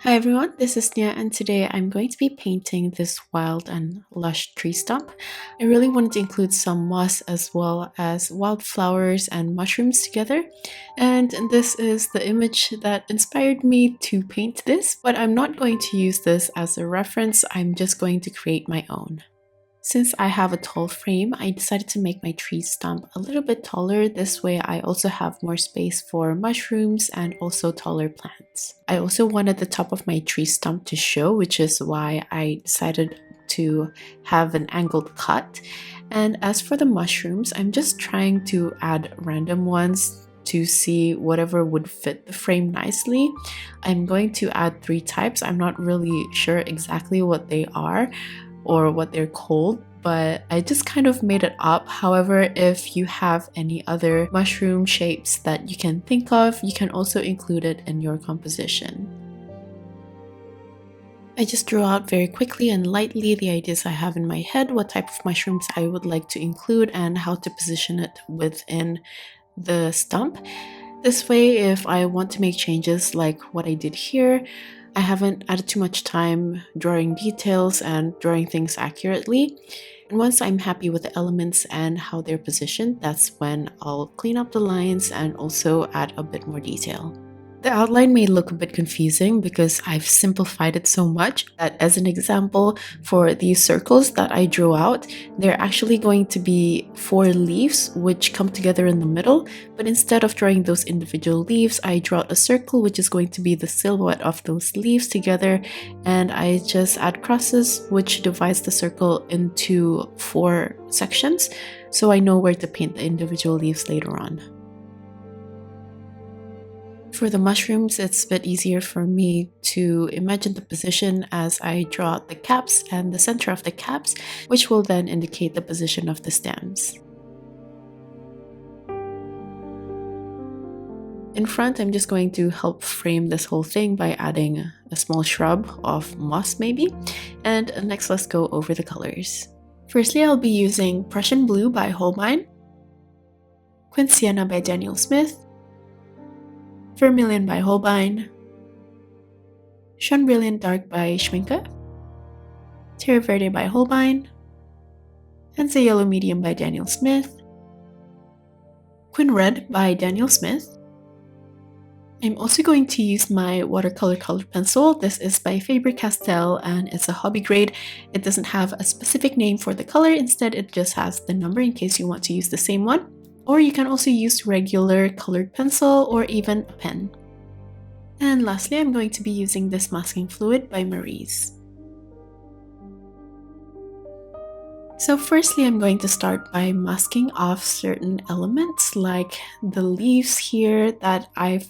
Hi everyone, this is Nia and today I'm going to be painting this wild and lush tree stump. I really wanted to include some moss as well as wildflowers and mushrooms together, and this is the image that inspired me to paint this, but I'm not going to use this as a reference. I'm just going to create my own. Since I have a tall frame, I decided to make my tree stump a little bit taller. This way I also have more space for mushrooms and also taller plants. I also wanted the top of my tree stump to show, which is why I decided to have an angled cut. And as for the mushrooms, I'm just trying to add random ones to see whatever would fit the frame nicely. I'm going to add 3 types. I'm not really sure exactly what they are or what they're called, but I just kind of made it up. However, if you have any other mushroom shapes that you can think of, you can also include it in your composition. I just drew out very quickly and lightly the ideas I have in my head, what type of mushrooms I would like to include and how to position it within the stump. This way, if I want to make changes like what I did here, I haven't added too much time drawing details and drawing things accurately. And once I'm happy with the elements and how they're positioned, that's when I'll clean up the lines and also add a bit more detail. The outline may look a bit confusing because I've simplified it so much that, as an example, for these circles that I drew out, they're actually going to be 4 leaves which come together in the middle, but instead of drawing those individual leaves, I draw out a circle which is going to be the silhouette of those leaves together, and I just add crosses which divides the circle into 4 sections, so I know where to paint the individual leaves later on. For the mushrooms, it's a bit easier for me to imagine the position as I draw out the caps and the center of the caps, which will then indicate the position of the stems. In front, I'm just going to help frame this whole thing by adding a small shrub of moss maybe. And next, let's go over the colors. Firstly, I'll be using Prussian Blue by Holbein, Quin Sienna by Daniel Smith, Vermilion by Holbein, Jaune Brilliant Dark by Schmincke, Terre Verde by Holbein, Hansa Yellow Medium by Daniel Smith, Quin Red by Daniel Smith. I'm also going to use my watercolor colored pencil. This is by Faber Castel and it's a hobby grade. It doesn't have a specific name for the color, instead it just has the number in case you want to use the same one. Or you can also use regular colored pencil or even a pen. And lastly, I'm going to be using this masking fluid by Maurice. So firstly, I'm going to start by masking off certain elements like the leaves here that I've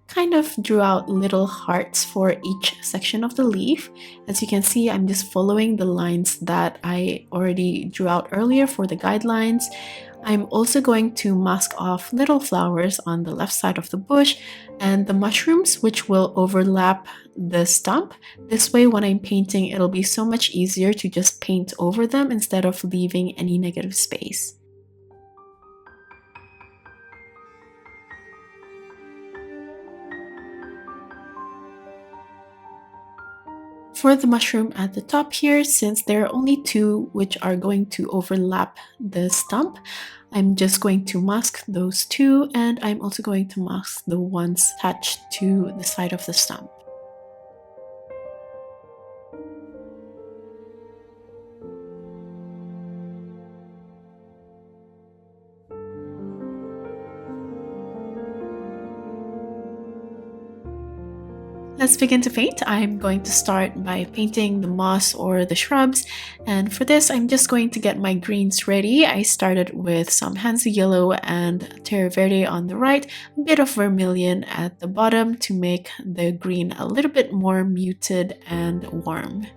kind of drew out little hearts for each section of the leaf. As you can see, I'm just following the lines that I already drew out earlier for the guidelines. I'm also going to mask off little flowers on the left side of the bush and the mushrooms, which will overlap the stump. This way, when I'm painting, it'll be so much easier to just paint over them instead of leaving any negative space. For the mushroom at the top here, since there are only 2 which are going to overlap the stump, I'm just going to mask those 2, and I'm also going to mask the ones attached to the side of the stump. Let's begin to paint. I'm going to start by painting the moss or the shrubs, and for this I'm just going to get my greens ready. I started with some Hansa Yellow and Terre Verde on the right, a bit of Vermilion at the bottom to make the green a little bit more muted and warm.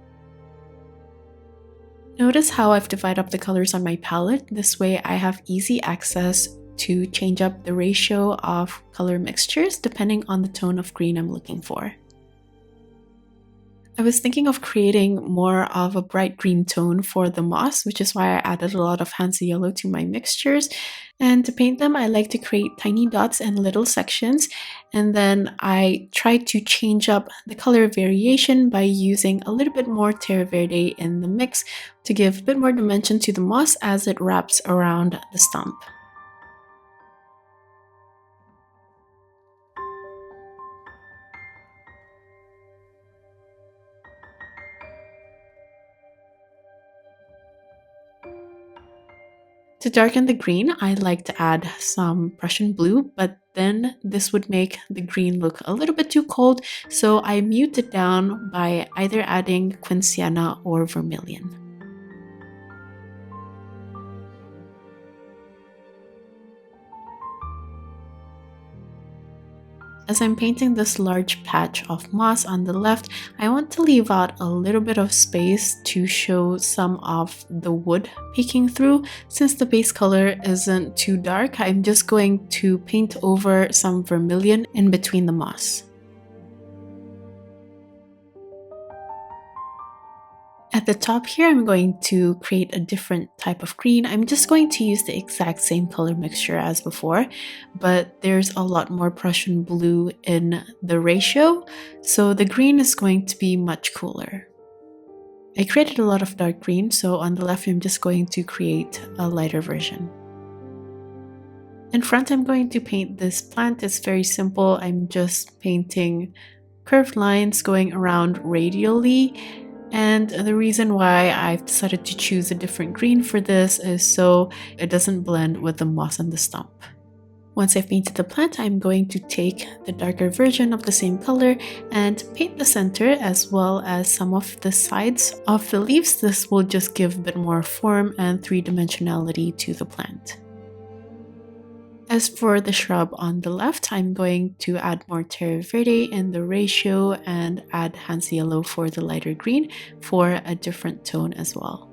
Notice how I've divided up the colors on my palette. This way I have easy access to change up the ratio of color mixtures depending on the tone of green I'm looking for. I was thinking of creating more of a bright green tone for the moss, which is why I added a lot of Hansa Yellow to my mixtures. And to paint them, I like to create tiny dots and little sections. And then I try to change up the color variation by using a little bit more Terre Verde in the mix to give a bit more dimension to the moss as it wraps around the stump. To darken the green, I like to add some Prussian blue, but then this would make the green look a little bit too cold, so I mute it down by either adding Quin Sienna or Vermilion. As I'm painting this large patch of moss on the left, I want to leave out a little bit of space to show some of the wood peeking through. Since the base color isn't too dark, I'm just going to paint over some vermilion in between the moss. At the top here, I'm going to create a different type of green. I'm just going to use the exact same color mixture as before, but there's a lot more Prussian blue in the ratio, so the green is going to be much cooler. I created a lot of dark green, so on the left I'm just going to create a lighter version. In front, I'm going to paint this plant. It's very simple. I'm just painting curved lines going around radially. And the reason why I've decided to choose a different green for this is so it doesn't blend with the moss and the stump. Once I've painted the plant, I'm going to take the darker version of the same color and paint the center as well as some of the sides of the leaves. This will just give a bit more form and three-dimensionality to the plant. As for the shrub on the left, I'm going to add more Terre Verde in the ratio and add Hansa Yellow for the lighter green for a different tone as well.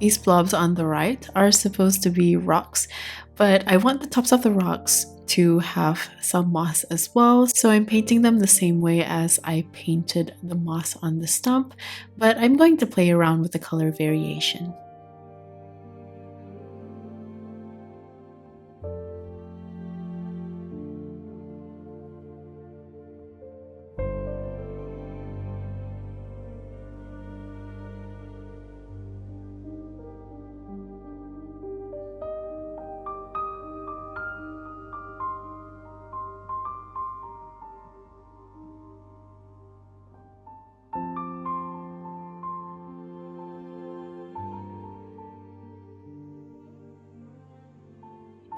These blobs on the right are supposed to be rocks, but I want the tops of the rocks to have some moss as well, so I'm painting them the same way as I painted the moss on the stump, but I'm going to play around with the color variation.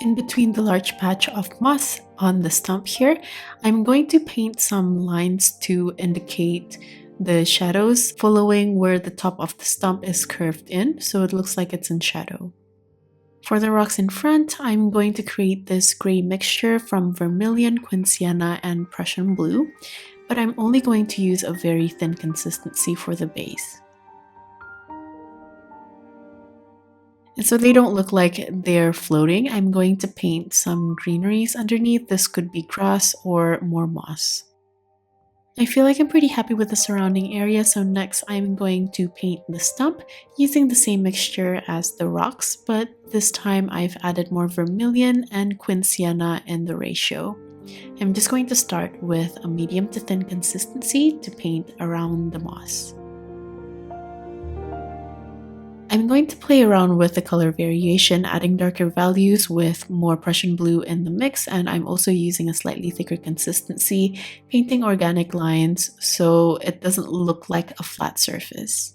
In between the large patch of moss on the stump here, I'm going to paint some lines to indicate the shadows following where the top of the stump is curved in, so it looks like it's in shadow. For the rocks in front, I'm going to create this gray mixture from Vermilion, Quin Sienna, and Prussian blue, but I'm only going to use a very thin consistency for the base. And so they don't look like they're floating, I'm going to paint some greeneries underneath. This could be grass or more moss. I feel like I'm pretty happy with the surrounding area, so next I'm going to paint the stump using the same mixture as the rocks, but this time I've added more vermilion and Quin Sienna in the ratio. I'm just going to start with a medium to thin consistency to paint around the moss. I'm going to play around with the color variation, adding darker values with more Prussian blue in the mix, and I'm also using a slightly thicker consistency, painting organic lines so it doesn't look like a flat surface.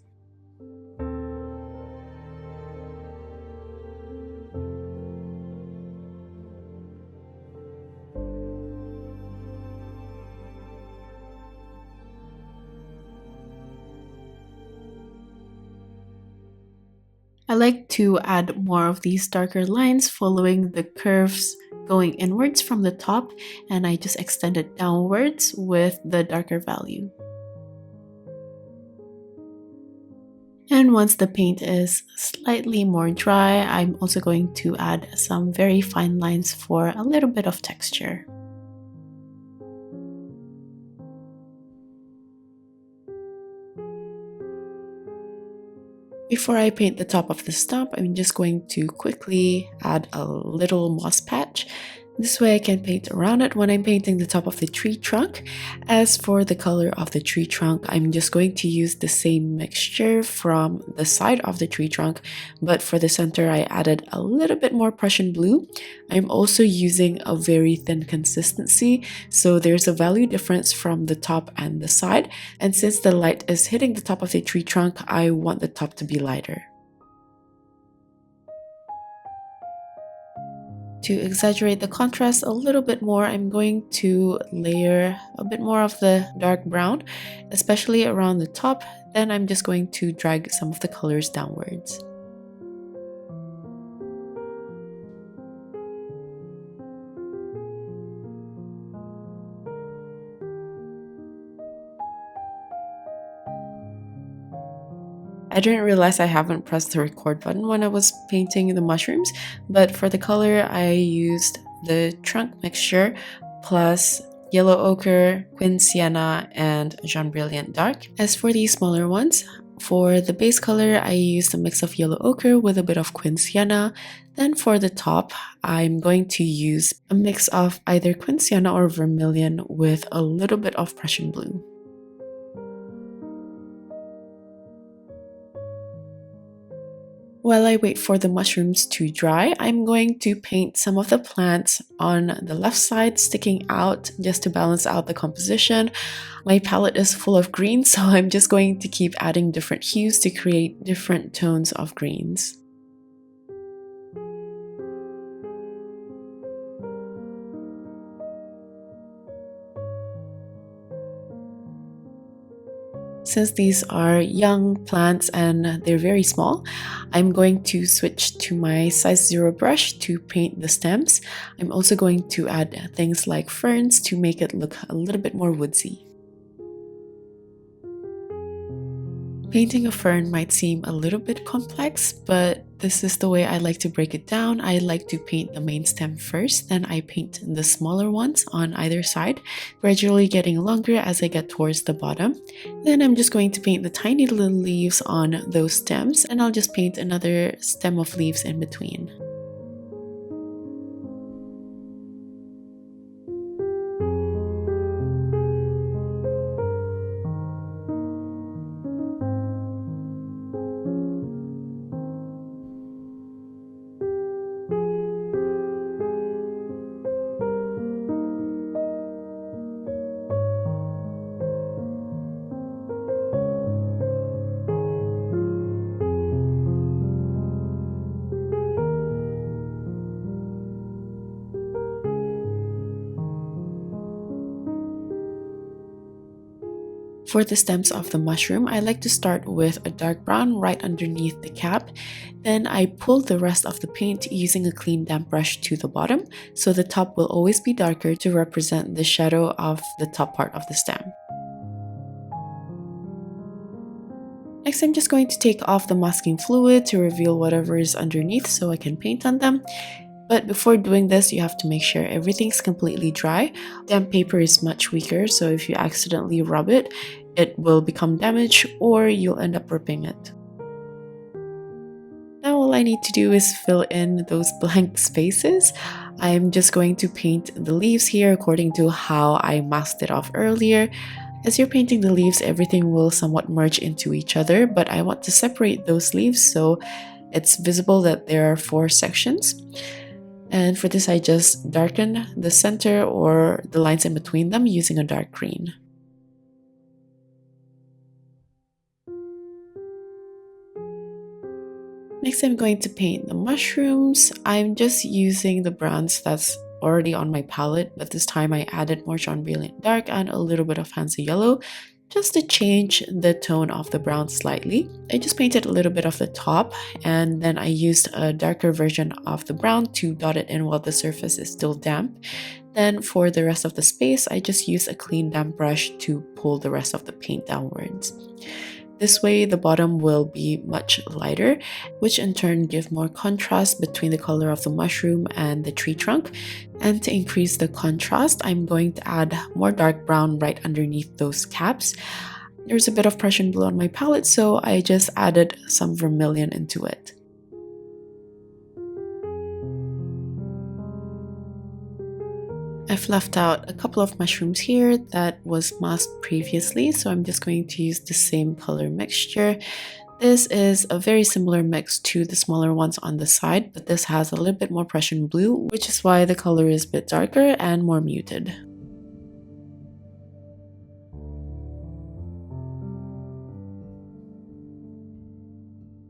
I like to add more of these darker lines following the curves going inwards from the top, and I just extend it downwards with the darker value. And once the paint is slightly more dry, I'm also going to add some very fine lines for a little bit of texture. Before I paint the top of the stump, I'm just going to quickly add a little moss patch. This way I can paint around it when I'm painting the top of the tree trunk. As for the color of the tree trunk, I'm just going to use the same mixture from the side of the tree trunk, but for the center I added a little bit more Prussian blue. I'm also using a very thin consistency, so there's a value difference from the top and the side, and since the light is hitting the top of the tree trunk, I want the top to be lighter. To exaggerate the contrast a little bit more, I'm going to layer a bit more of the dark brown, especially around the top. Then I'm just going to drag some of the colors downwards. I didn't realize I haven't pressed the record button when I was painting the mushrooms, but for the color I used the trunk mixture plus yellow ochre, Quin Sienna, and Jaune Brilliant Dark. As for these smaller ones, for the base color I used a mix of yellow ochre with a bit of Quin Sienna. Then for the top, I'm going to use a mix of either Quin Sienna or Vermilion with a little bit of Prussian blue. While I wait for the mushrooms to dry, I'm going to paint some of the plants on the left side sticking out just to balance out the composition. My palette is full of greens, so I'm just going to keep adding different hues to create different tones of greens. Since these are young plants and they're very small, I'm going to switch to my size 0 brush to paint the stems. I'm also going to add things like ferns to make it look a little bit more woodsy. Painting a fern might seem a little bit complex, but this is the way I like to break it down. I like to paint the main stem first, then I paint the smaller ones on either side, gradually getting longer as I get towards the bottom. Then I'm just going to paint the tiny little leaves on those stems, and I'll just paint another stem of leaves in between. For the stems of the mushroom, I like to start with a dark brown right underneath the cap. Then I pull the rest of the paint using a clean damp brush to the bottom, so the top will always be darker to represent the shadow of the top part of the stem. Next, I'm just going to take off the masking fluid to reveal whatever is underneath so I can paint on them. But before doing this, you have to make sure everything's completely dry. Damp paper is much weaker, so if you accidentally rub it, it will become damaged or you'll end up ripping it. Now all I need to do is fill in those blank spaces. I'm just going to paint the leaves here according to how I masked it off earlier. As you're painting the leaves, everything will somewhat merge into each other, but I want to separate those leaves so it's visible that there are 4 sections. And for this, I just darken the center or the lines in between them using a dark green. Next, I'm going to paint the mushrooms. I'm just using the browns that's already on my palette, but this time I added more Jaune Brilliant Dark and a little bit of Hansa Yellow just to change the tone of the brown slightly. I just painted a little bit of the top, and then I used a darker version of the brown to dot it in while the surface is still damp. Then for the rest of the space, I just used a clean damp brush to pull the rest of the paint downwards. This way, the bottom will be much lighter, which in turn give more contrast between the color of the mushroom and the tree trunk. And to increase the contrast, I'm going to add more dark brown right underneath those caps. There's a bit of Prussian blue on my palette, so I just added some vermilion into it. I've left out a couple of mushrooms here that was masked previously, so I'm just going to use the same color mixture. This is a very similar mix to the smaller ones on the side, but this has a little bit more Prussian blue, which is why the color is a bit darker and more muted.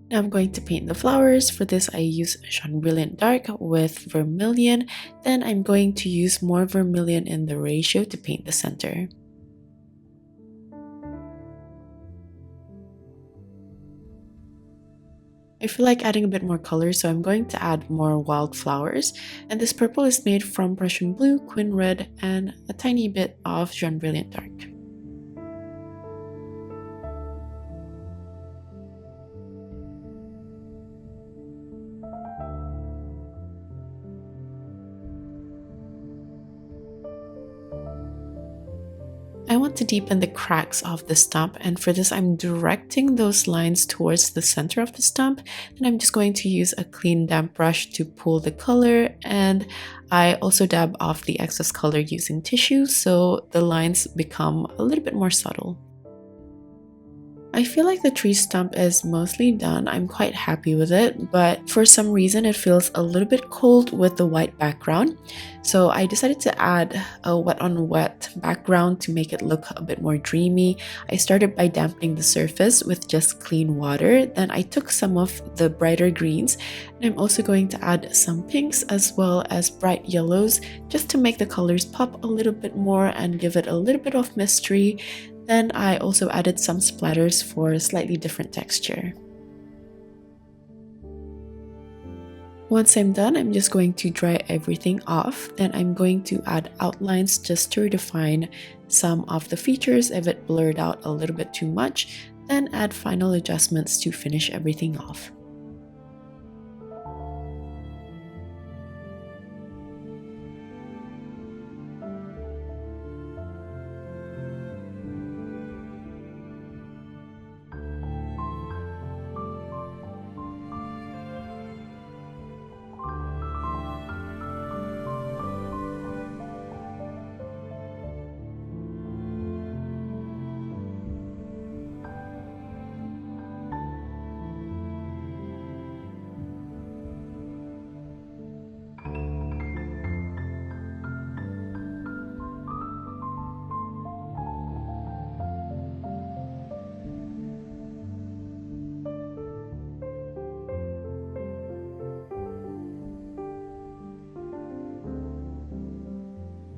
Now I'm going to paint the flowers. For this, I use Jaune Brilliant Dark with Vermilion. Then I'm going to use more Vermilion in the ratio to paint the center. I feel like adding a bit more color, so I'm going to add more wildflowers. And this purple is made from Prussian Blue, Quin Red, and a tiny bit of Jaune Brilliant Dark. I want to deepen the cracks of the stump, and for this I'm directing those lines towards the center of the stump, and I'm just going to use a clean damp brush to pull the color, and I also dab off the excess color using tissue so the lines become a little bit more subtle. I feel like the tree stump is mostly done. I'm quite happy with it, but for some reason it feels a little bit cold with the white background. So I decided to add a wet on wet background to make it look a bit more dreamy. I started by dampening the surface with just clean water. Then I took some of the brighter greens, and I'm also going to add some pinks as well as bright yellows just to make the colors pop a little bit more and give it a little bit of mystery. Then I also added some splatters for a slightly different texture. Once I'm done, I'm just going to dry everything off. Then I'm going to add outlines just to redefine some of the features if it blurred out a little bit too much. Then add final adjustments to finish everything off.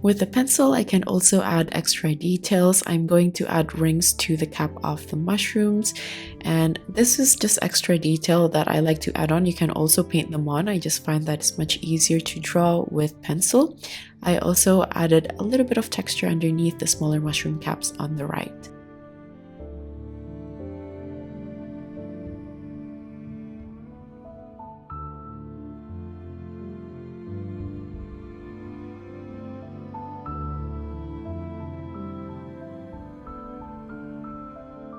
With the pencil, I can also add extra details. I'm going to add rings to the cap of the mushrooms, and this is just extra detail that I like to add on. You can also paint them on. I just find that it's much easier to draw with pencil. I also added a little bit of texture underneath the smaller mushroom caps on the right.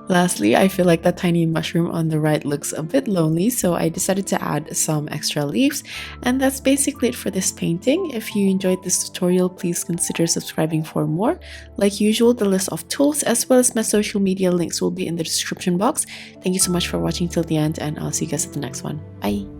Lastly, I feel like that tiny mushroom on the right looks a bit lonely, so I decided to add some extra leaves. And that's basically it for this painting. If you enjoyed this tutorial, please consider subscribing for more. Like usual, the list of tools as well as my social media links will be in the description box. Thank you so much for watching till the end, and I'll see you guys at the next one. Bye!